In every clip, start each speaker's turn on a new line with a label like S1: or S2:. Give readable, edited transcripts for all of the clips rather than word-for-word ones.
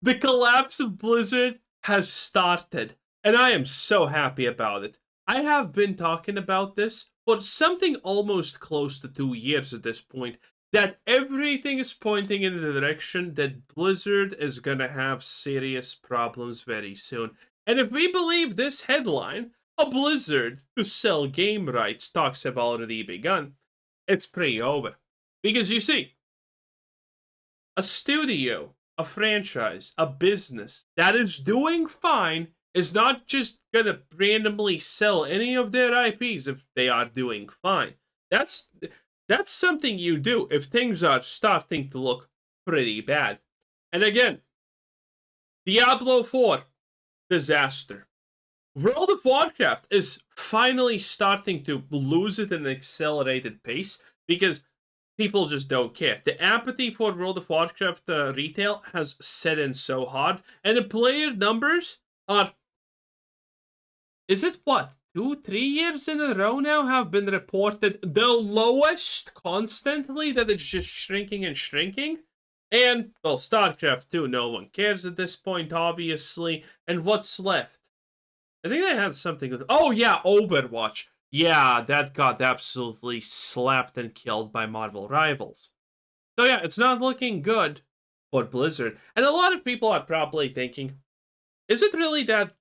S1: The collapse of Blizzard has started, and I am so happy about it. I have been talking about this for something almost close to 2 years at this point, that everything is pointing in the direction that Blizzard is gonna have serious problems very soon. And if we believe this headline, a Blizzard to sell game rights talks have already begun. It's pretty over. Because you see, a studio, a franchise, a business that is doing fine is not just gonna randomly sell any of their IPs if they are doing fine. That's something you do if things are starting to look pretty bad. And again, Diablo 4, disaster. World of Warcraft is finally starting to lose it at an accelerated pace because people just don't care. The apathy for World of Warcraft retail has set in so hard, and the player numbers are. Is it what? 2-3 years in a row now have been reported the lowest constantly, that it's just shrinking and shrinking. And, well, StarCraft 2, no one cares at this point, obviously. And what's left? I think they had something with. Oh, yeah, Overwatch. Yeah, that got absolutely slapped and killed by Marvel Rivals. So, yeah, it's not looking good for Blizzard. And a lot of people are probably thinking, is it really that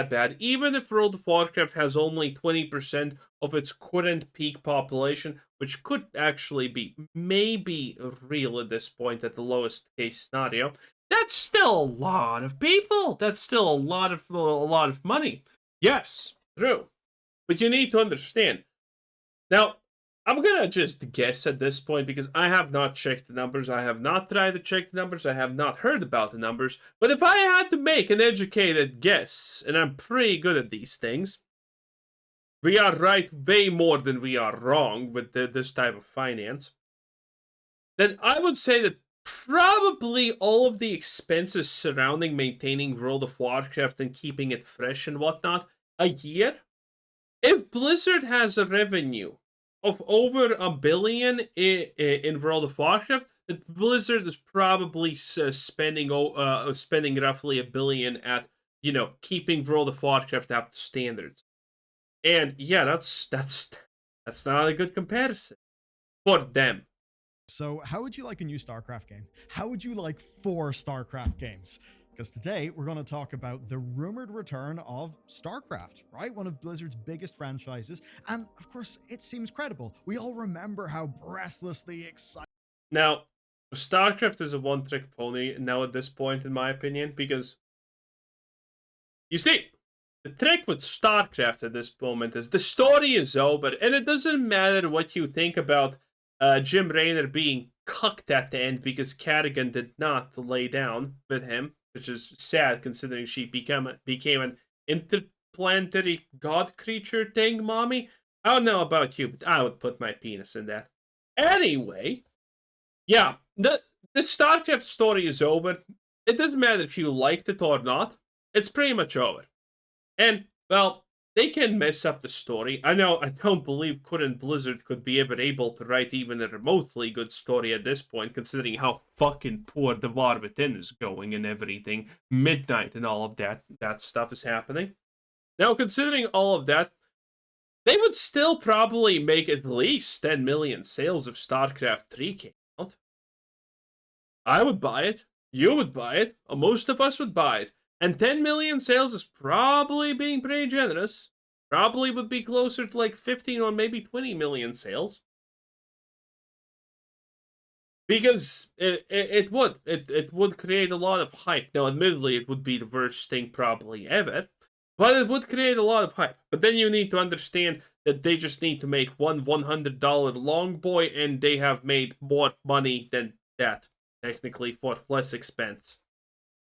S1: bad? Even if World of Warcraft has only 20% of its current peak population, which could actually be maybe real at this point at the lowest case scenario, that's still a lot of people. That's still a lot of money. Yes, true. But you need to understand. Now, I'm gonna just guess at this point because I have not checked the numbers. I have not tried to check the numbers. I have not heard about the numbers. But if I had to make an educated guess, and I'm pretty good at these things, we are right way more than we are wrong with this type of finance, then I would say that probably all of the expenses surrounding maintaining World of Warcraft and keeping it fresh and whatnot, a year, if Blizzard has a revenue of over $1 billion in World of Warcraft, that Blizzard is probably spending roughly $1 billion at keeping World of Warcraft up to standards. And yeah, that's not a good comparison for them.
S2: So, how would you like a new StarCraft game? How would you like 4 StarCraft games? Because today we're going to talk about the rumored return of StarCraft, right? One of Blizzard's biggest franchises. And of course, it seems credible. We all remember how breathlessly excited.
S1: Now, StarCraft is a one-trick pony now at this point, in my opinion, because you see, the trick with StarCraft at this moment is the story is over, and it doesn't matter what you think about Jim Raynor being cucked at the end because Kerrigan did not lay down with him, which is sad considering she became an interplanetary god creature thing, mommy. I don't know about you, but I would put my penis in that. Anyway, yeah, the StarCraft story is over. It doesn't matter if you liked it or not. It's pretty much over. And, well, they can mess up the story. I don't believe current Blizzard could be ever able to write even a remotely good story at this point, considering how fucking poor the War Within is going and everything. Midnight and all of that stuff is happening. Now, considering all of that, they would still probably make at least 10 million sales if StarCraft 3 came out. I would buy it. You would buy it. Most of us would buy it. And 10 million sales is probably being pretty generous. Probably would be closer to like 15 or maybe 20 million sales. Because it would create a lot of hype. Now, admittedly, it would be the worst thing probably ever. But it would create a lot of hype. But then you need to understand that they just need to make one $100 Longboy, and they have made more money than that, technically, for less expense.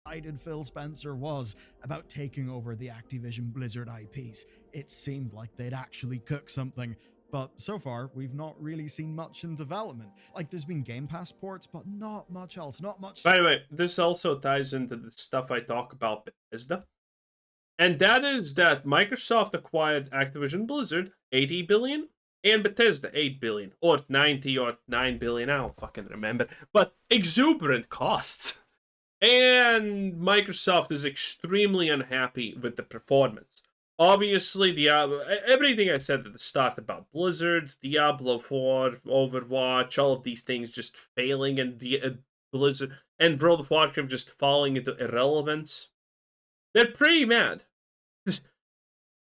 S2: Excited Phil Spencer was about taking over the Activision Blizzard IPs. It seemed like they'd actually cook something, but so far we've not really seen much in development. Like, there's been Game Pass ports, but not much else, not much.
S1: By the way, this also ties into the stuff I talk about Bethesda. And that is that Microsoft acquired Activision Blizzard, $80 billion, and Bethesda, $8 billion, or 90 or $9 billion, I don't fucking remember, but exuberant costs. And Microsoft is extremely unhappy with the performance. Obviously, everything I said at the start about Blizzard, Diablo 4, Overwatch, all of these things just failing, and Blizzard and World of Warcraft just falling into irrelevance. They're pretty mad. Just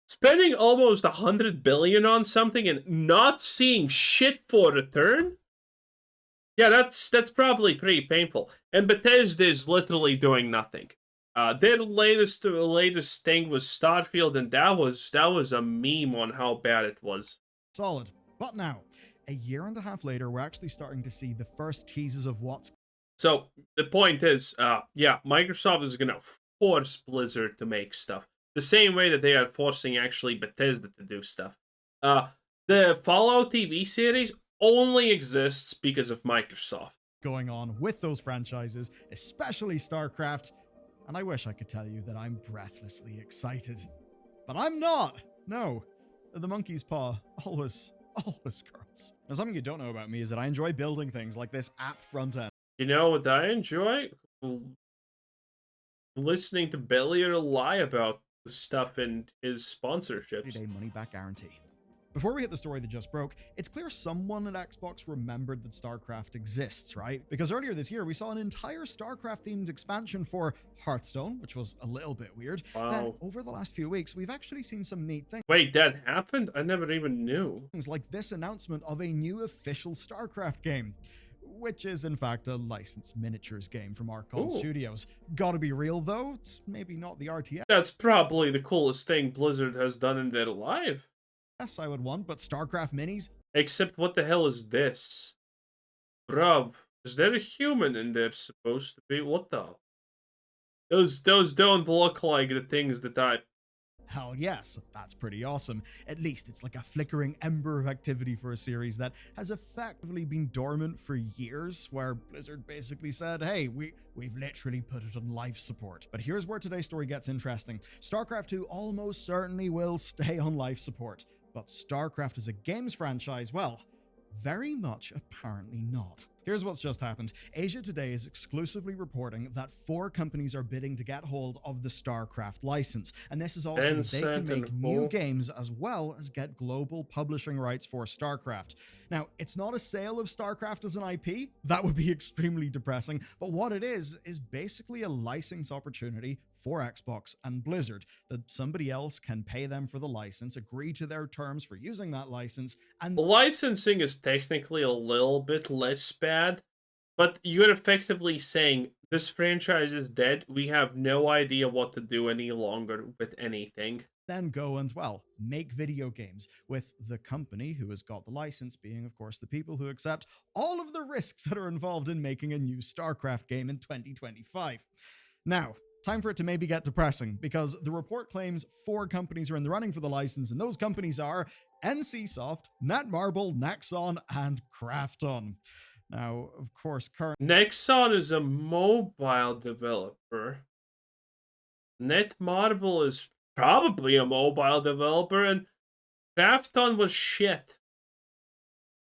S1: spending almost 100 billion on something and not seeing shit for return. Yeah, that's probably pretty painful. And Bethesda is literally doing nothing. Their latest thing was Starfield, and that was a meme on how bad it was.
S2: Solid. But now, a year and a half later, we're actually starting to see the first teases of what's.
S1: So the point is, yeah, Microsoft is gonna force Blizzard to make stuff the same way that they are forcing actually Bethesda to do stuff. The Fallout TV series only exists because of Microsoft.
S2: Going on with those franchises, especially StarCraft, and I wish I could tell you that I'm breathlessly excited. But I'm not! No. The monkey's paw always curls. Now, something you don't know about me is that I enjoy building things like this app front end.
S1: You know what I enjoy? Listening to Bellier lie about the stuff in his sponsorships.
S2: 30-day money-back guarantee. Before we hit the story that just broke, it's clear someone at Xbox remembered that StarCraft exists, right? Because earlier this year, we saw an entire StarCraft-themed expansion for Hearthstone, which was a little bit weird.
S1: Wow.
S2: Then, over the last few weeks, we've actually seen some neat things.
S1: Wait, that happened? I never even knew.
S2: Things like this announcement of a new official StarCraft game, which is in fact a licensed miniatures game from Archon Studios. Gotta be real though, it's maybe not the RTS.
S1: That's probably the coolest thing Blizzard has done in their life.
S2: Yes, I would want, but StarCraft minis?
S1: Except what the hell is this? Bruv, is there a human in there supposed to be? What the? Those don't look like the things that I...
S2: Hell yes, that's pretty awesome. At least it's like a flickering ember of activity for a series that has effectively been dormant for years, where Blizzard basically said, hey, we've literally put it on life support. But here's where today's story gets interesting. StarCraft 2 almost certainly will stay on life support, but StarCraft as a games franchise, well, very much apparently not. Here's what's just happened. Asia Today is exclusively reporting that 4 companies are bidding to get hold of the StarCraft license. And this is also so they can make new games as well as get global publishing rights for StarCraft. Now, it's not a sale of StarCraft as an IP. That would be extremely depressing. But what it is basically a license opportunity for Xbox and Blizzard, that somebody else can pay them for the license, agree to their terms for using that license, and
S1: licensing is technically a little bit less bad, but you're effectively saying this franchise is dead. We have no idea what to do any longer with anything.
S2: Then go and, well, make video games with the company who has got the license being, of course, the people who accept all of the risks that are involved in making a new StarCraft game in 2025. Now, time for it to maybe get depressing, because the report claims 4 companies are in the running for the license, and those companies are NCSoft, Netmarble, Nexon, and Krafton. Now, of course,
S1: Nexon is a mobile developer. Netmarble is probably a mobile developer, and Krafton was shit.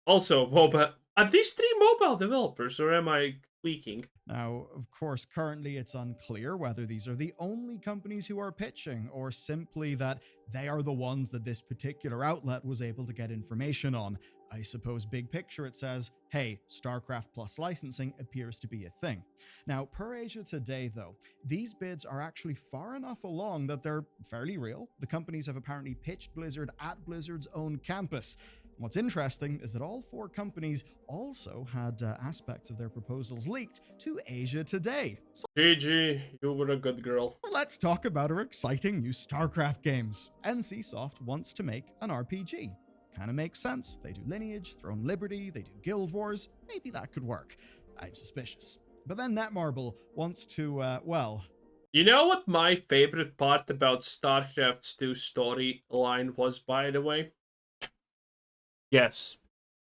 S1: Also, mobile. Are these 3 mobile developers, or am I tweaking?
S2: Now, of course, currently it's unclear whether these are the only companies who are pitching, or simply that they are the ones that this particular outlet was able to get information on. I suppose big picture it says, hey, StarCraft Plus licensing appears to be a thing. Now, per Asia Today though, these bids are actually far enough along that they're fairly real. The companies have apparently pitched Blizzard at Blizzard's own campus. What's interesting is that all 4 companies also had aspects of their proposals leaked to Asia Today. So,
S1: GG, you were a good girl.
S2: Let's talk about our exciting new StarCraft games. NCSoft wants to make an RPG. Kind of makes sense. They do Lineage, Throne Liberty, they do Guild Wars. Maybe that could work. I'm suspicious. But then Netmarble wants to, well...
S1: You know what my favorite part about StarCraft's 2 storyline was, by the way? Yes.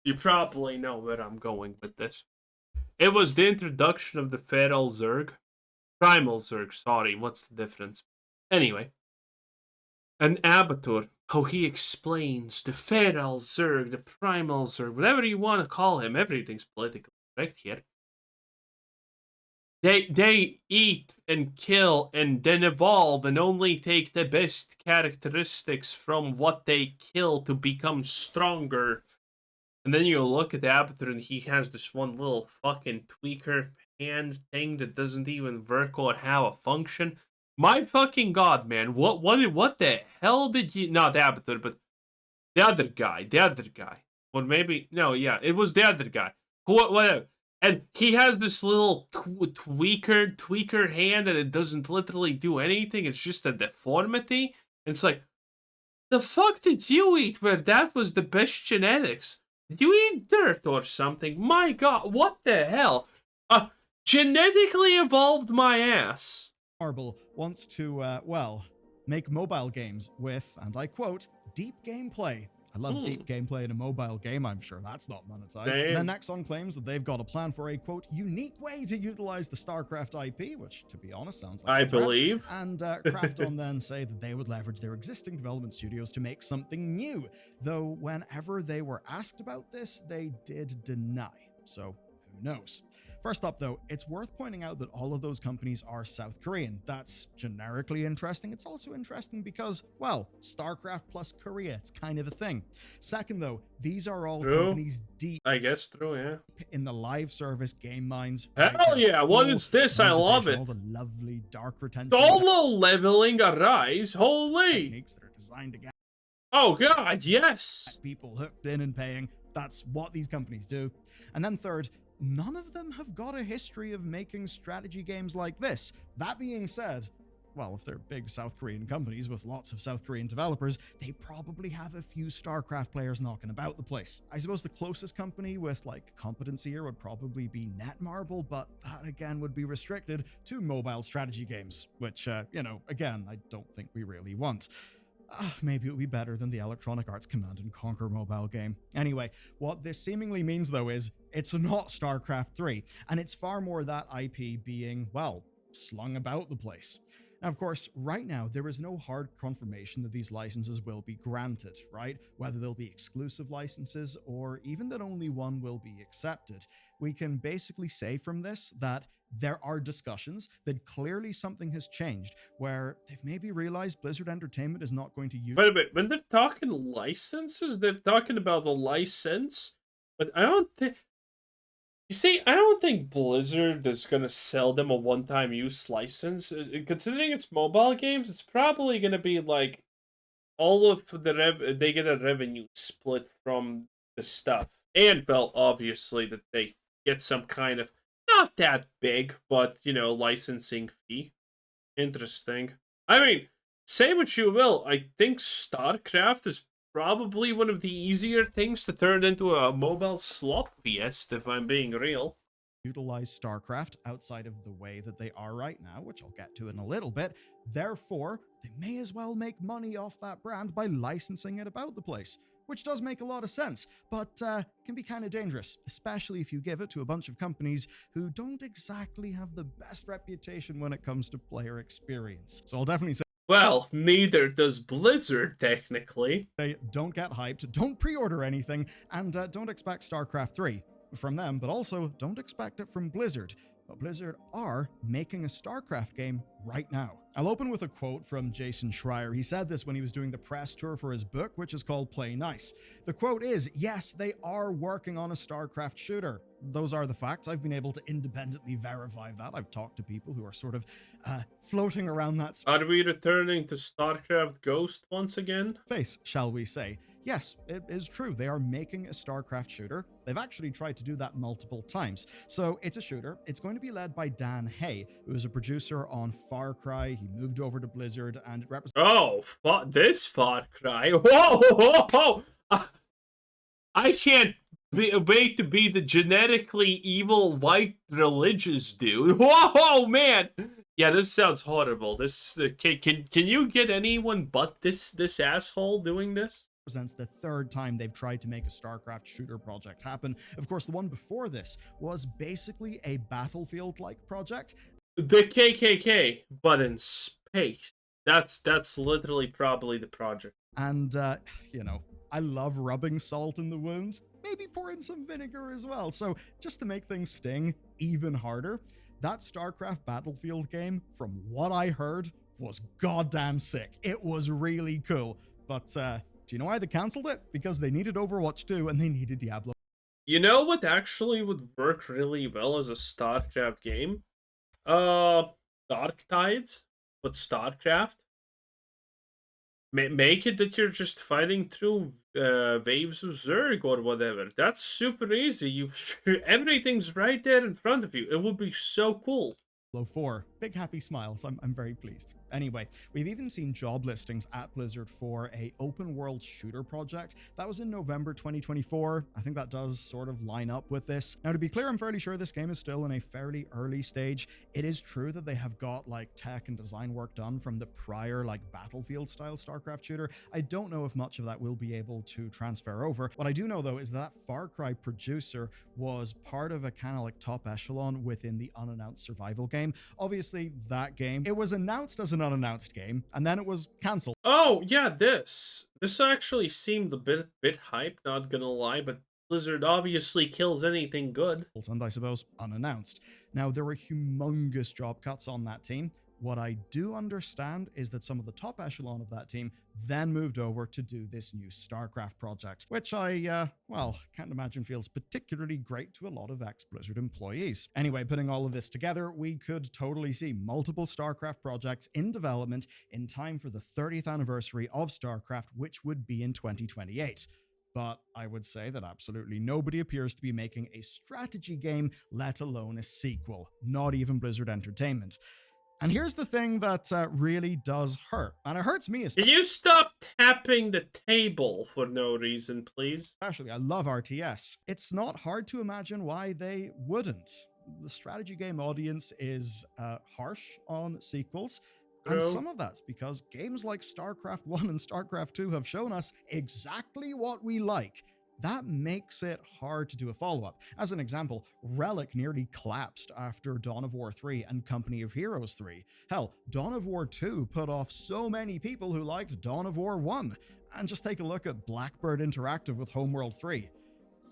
S1: You probably know where I'm going with this. It was the introduction of the Feral Zerg. Primal Zerg, sorry, what's the difference? Anyway. And Abatur, how he explains the Feral Zerg, the Primal Zerg, whatever you want to call him, everything's politically correct here. They eat and kill and then evolve and only take the best characteristics from what they kill to become stronger. And then you look at the Avatar and he has this one little fucking tweaker hand thing that doesn't even work or have a function. My fucking god, man! What the hell did you? Not the Avatar, but the other guy, or maybe no, yeah, it was the other guy. Whatever. And he has this little tweaker hand, and it doesn't literally do anything. It's just a deformity. And it's like, the fuck did you eat? Where that was the best genetics? Did you eat dirt or something? My god, what the hell? Genetically evolved my ass.
S2: Marble wants to, well, make mobile games with, and I quote, deep gameplay. I love deep gameplay in a mobile game. I'm sure that's not monetized.
S1: Damn.
S2: And then Nexon claims that they've got a plan for a, quote, unique way to utilize the StarCraft IP, which, to be honest, sounds like
S1: I
S2: a threat.
S1: believe.
S2: And Krafton then say that they would leverage their existing development studios to make something new. Though whenever they were asked about this, they did deny. So who knows? First up, though, it's worth pointing out that all of those companies are South Korean. That's generically interesting. It's also interesting because, well, StarCraft plus Korea, it's kind of a thing. Second, though, these are all companies deep,
S1: I guess true, yeah.
S2: in the live service game minds.
S1: Hell yeah, what is this? I love it.
S2: All the lovely dark retention.
S1: Solo leveling arise, holy!
S2: Techniques that are designed to get
S1: Oh god, yes!
S2: people hooked in and paying. That's what these companies do. And then third, none of them have got a history of making strategy games like this. That being said, well, if they're big South Korean companies with lots of South Korean developers, they probably have a few StarCraft players knocking about the place. I suppose the closest company with, like, competency here would probably be Netmarble, but that again would be restricted to mobile strategy games, which, you know, again, I don't think we really want. Maybe it would be better than the Electronic Arts Command and Conquer mobile game. Anyway, what this seemingly means, though, is it's not StarCraft 3, and it's far more that IP being, well, slung about the place. Now, of course, right now, there is no hard confirmation that these licenses will be granted, right? Whether they'll be exclusive licenses or even that only one will be accepted. We can basically say from this that there are discussions that clearly something has changed, where they've maybe realized Blizzard Entertainment is not going to use...
S1: Wait a minute, when they're talking licenses, they're talking about the license, but I don't think... You see, I don't think Blizzard is going to sell them a one-time use license. Considering it's mobile games, it's probably going to be like all of the they get a revenue split from the stuff. And, well, obviously that they get some kind of, not that big, but, you know, licensing fee. Interesting. I mean, say what you will, I think StarCraft is probably one of the easier things to turn into a mobile slot fest, if I'm being real.
S2: Utilize StarCraft outside of the way that they are right now, which I'll get to in a little bit. Therefore, they may as well make money off that brand by licensing it about the place, which does make a lot of sense, but can be kind of dangerous, especially if you give it to a bunch of companies who don't exactly have the best reputation when it comes to player experience. So I'll definitely say,
S1: well, neither does Blizzard, technically.
S2: Don't get hyped, don't pre-order anything, and don't expect StarCraft 3 from them, but also don't expect it from Blizzard. But Blizzard are making a StarCraft game right now. I'll open with a quote from Jason Schreier. He said this when he was doing the press tour for his book, which is called Play Nice. The quote is, yes, they are working on a StarCraft shooter. Those are the facts. I've been able to independently verify that. I've talked to people who are sort of floating around that space.
S1: Are we returning to StarCraft Ghost once again?
S2: Shall we say? Yes, it is true. They are making a StarCraft shooter. They've actually tried to do that multiple times. So it's a shooter. It's going to be led by Dan Hay, who is a producer on Far Cry. He moved over to Blizzard and represents...
S1: Oh, this Far Cry. Whoa, whoa, whoa. I can't wait to be the genetically evil white religious dude. Whoa, man. Yeah, this sounds horrible. This can you get anyone but this asshole doing this?
S2: Represents the third time they've tried to make a StarCraft shooter project happen. Of course, the one before this was basically a Battlefield-like project.
S1: The KKK, but in space. That's literally probably the project.
S2: And, you know, I love rubbing salt in the wound. Maybe pour in some vinegar as well. So just to make things sting even harder, That StarCraft Battlefield game, from what I heard, was goddamn sick. It was really cool. But do you know why they cancelled it? Because they needed Overwatch 2 and they needed Diablo.
S1: You know what actually would work really well as a StarCraft game? Dark Tides, but StarCraft. Make it that you're just fighting through waves of Zerg or whatever. That's super easy. You everything's right there in front of you. It would be so cool.
S2: 4. Big happy smiles. I'm very pleased. Anyway, we've even seen job listings at Blizzard for a open world shooter project. That was in November 2024. I think that does sort of line up with this. Now, to be clear, I'm fairly sure this game is still in a fairly early stage. It is true that they have got like tech and design work done from the prior like Battlefield style StarCraft shooter. I don't know if much of that will be able to transfer over. What I do know though is that Far Cry producer was part of a kind of like top echelon within the unannounced survival game. Obviously, that game, it was announced as an unannounced game, and then it was cancelled.
S1: Oh, yeah, this actually seemed a bit hype, not gonna lie, but Blizzard obviously kills anything good.
S2: And I suppose unannounced. Now, there were humongous job cuts on that team. What I do understand is that some of the top echelon of that team then moved over to do this new StarCraft project, which I, well, can't imagine feels particularly great to a lot of ex-Blizzard employees. Anyway, putting all of this together, we could totally see multiple StarCraft projects in development in time for the 30th anniversary of StarCraft, which would be in 2028. But I would say that absolutely nobody appears to be making a strategy game, let alone a sequel, not even Blizzard Entertainment. And here's the thing that really does hurt, and it hurts me especially.
S1: Can you stop tapping the table for no reason, please?
S2: Especially, I love RTS. It's not hard to imagine why they wouldn't. The strategy game audience is harsh on sequels, and some of that's because games like StarCraft 1 and StarCraft 2 have shown us exactly what we like. That makes it hard to do a follow-up. As an example, Relic nearly collapsed after Dawn of War 3 and Company of Heroes 3. Hell, Dawn of War 2 put off so many people who liked Dawn of War 1. And just take a look at Blackbird Interactive with Homeworld 3.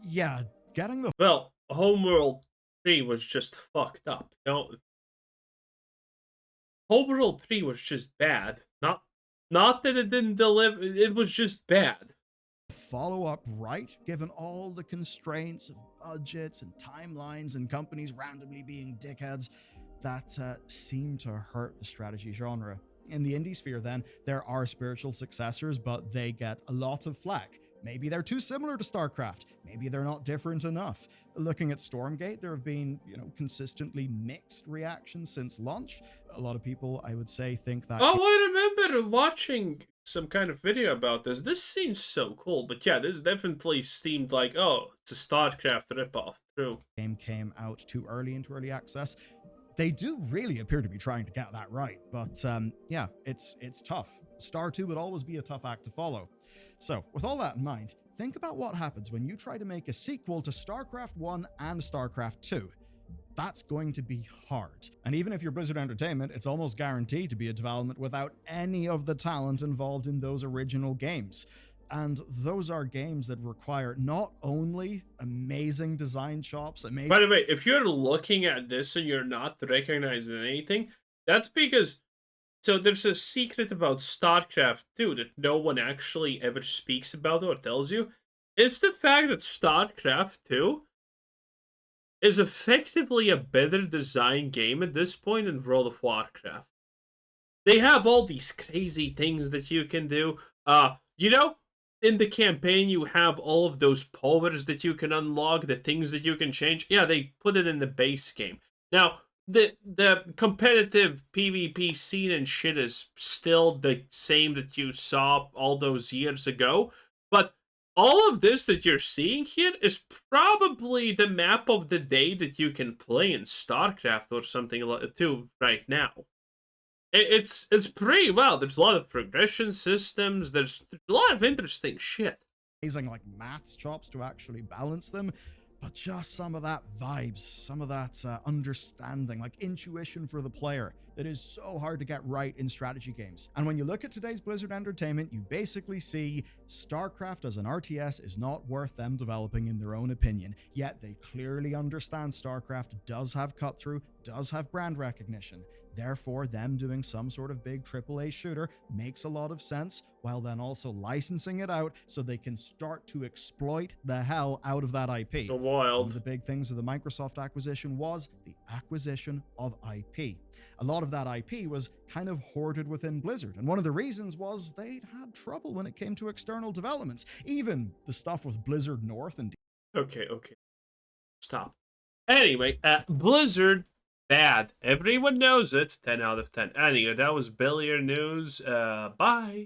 S2: Yeah, getting the...
S1: Well, Homeworld 3 was just fucked up. No, Homeworld 3 was just bad. Not that it didn't deliver, it was just bad.
S2: Follow up right, given all the constraints of budgets and timelines and companies randomly being dickheads that seem to hurt the strategy genre. In the indie sphere then, there are spiritual successors, but they get a lot of flack. Maybe they're too similar to StarCraft. Maybe they're not different enough. Looking at Stormgate, there have been, consistently mixed reactions since launch. A lot of people, I would say, think that...
S1: Oh, I remember watching some kind of video about this. This seems so cool, but yeah, this definitely seemed like, oh, it's a StarCraft ripoff. True.
S2: Game came out too early into early access. They do really appear to be trying to get that right, but yeah, it's tough. Star 2 would always be a tough act to follow. So, with all that in mind, think about what happens when you try to make a sequel to StarCraft 1 and StarCraft 2. That's going to be hard. And even if you're Blizzard Entertainment, it's almost guaranteed to be a development without any of the talent involved in those original games. And those are games that require not only amazing design chops, amazing...
S1: By the way, if you're looking at this and you're not recognizing anything, that's because... So there's a secret about StarCraft 2 that no one actually ever speaks about or tells you. It's the fact that StarCraft 2 is effectively a better design game at this point than World of Warcraft. They have all these crazy things that you can do. In the campaign you have all of those powers that you can unlock, the things that you can change. Yeah, they put it in the base game. Now, the competitive PvP scene and shit is still the same that you saw all those years ago, but all of this that you're seeing here is probably the map of the day that you can play in StarCraft or something like that right now. It's pretty well. There's a lot of progression systems. There's a lot of interesting shit.
S2: Amazing like maths chops to actually balance them. But just some of that vibes, some of that understanding, like intuition for the player that is so hard to get right in strategy games. And when you look at today's Blizzard Entertainment, you basically see StarCraft as an RTS is not worth them developing in their own opinion. Yet they clearly understand StarCraft does have cut through, does have brand recognition. Therefore, them doing some sort of big AAA shooter makes a lot of sense, while then also licensing it out so they can start to exploit the hell out of that IP. One of
S1: Wild.
S2: the big things of the Microsoft acquisition was the acquisition of IP. A lot of that IP was kind of hoarded within Blizzard, and one of the reasons was they'd had trouble when it came to external developments. Even the stuff with Blizzard North and
S1: Okay. Stop. Anyway, Blizzard, bad. Everyone knows it. 10 out of 10. Anyway, that was Billiard News. Bye.